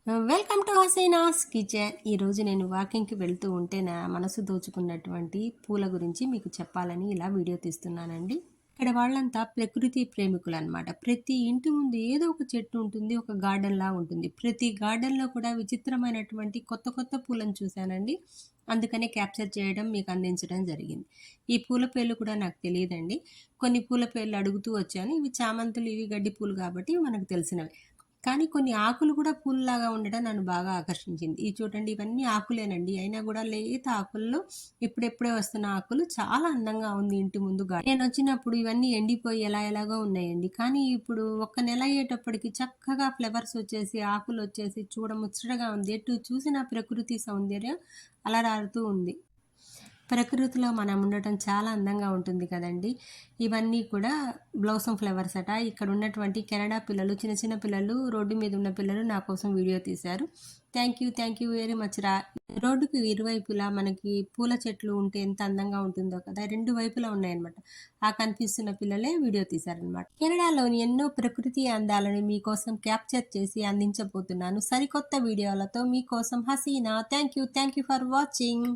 Welcome to Hasina's kitchen. ఈరోజు నేను వాకింగ్కి వెళ్తూ ఉంటే నా మనసు దోచుకున్నటువంటి పూల గురించి మీకు చెప్పాలని ఇలా వీడియో తీస్తున్నానండి. ఇక్కడ వాళ్ళంతా ప్రకృతి ప్రేమికులు అనమాట. ప్రతి ఇంటి ముందు ఏదో ఒక చెట్టు ఉంటుంది, ఒక గార్డెన్లా ఉంటుంది. ప్రతి గార్డెన్లో కూడా విచిత్రమైనటువంటి కొత్త కొత్త పూలను చూశానండి. అందుకనే క్యాప్చర్ చేయడం మీకు అందించడం జరిగింది. ఈ పూల పేర్లు కూడా నాకు తెలియదండి. కొన్ని పూల పేర్లు అడుగుతూ వచ్చాను. ఇవి చామంతులు, ఇవి గడ్డి పూలు కాబట్టి మనకు తెలిసినవి. కానీ కొన్ని ఆకులు కూడా పూల్లాగా ఉండడం నన్ను బాగా ఆకర్షించింది. ఇది చూడండి, ఇవన్నీ ఆకులేనండి. అయినా కూడా లేత ఆకుల్లో ఇప్పుడెప్పుడే వస్తున్న ఆకులు చాలా అందంగా ఉంది ఇంటి ముందుగా. నేనొచ్చినప్పుడు ఇవన్నీ ఎండిపోయి ఎలాగో ఉన్నాయండి. కానీ ఇప్పుడు ఒక్క నెల అయ్యేటప్పటికి చక్కగా ఫ్లవర్స్ వచ్చేసి, ఆకులు వచ్చేసి చూడముచ్చటగా ఉంది. ఎటు చూసినా ప్రకృతి సౌందర్యం అలరారుతూ ఉంది. ప్రకృతిలో మనం ఉండటం చాలా అందంగా ఉంటుంది కదండి. ఇవన్నీ కూడా బ్లౌసమ్ ఫ్లవర్స్ అట. ఇక్కడ ఉన్నటువంటి కెనడా పిల్లలు, చిన్న చిన్న పిల్లలు, రోడ్డు మీద ఉన్న పిల్లలు నా కోసం వీడియో తీశారు. థ్యాంక్ యూ వెరీ మచ్ రా. రోడ్డుకి ఇరువైపులా మనకి పూల చెట్లు ఉంటే ఎంత అందంగా ఉంటుందో కదా. రెండు వైపులా ఉన్నాయన్నమాట. ఆ కనిపిస్తున్న పిల్లలే వీడియో తీశారనమాట. కెనడాలోని ఎన్నో ప్రకృతి అందాలను మీకోసం క్యాప్చర్ చేసి అందించబోతున్నాను సరికొత్త వీడియోలతో మీకోసం Haseena. Thank you for watching.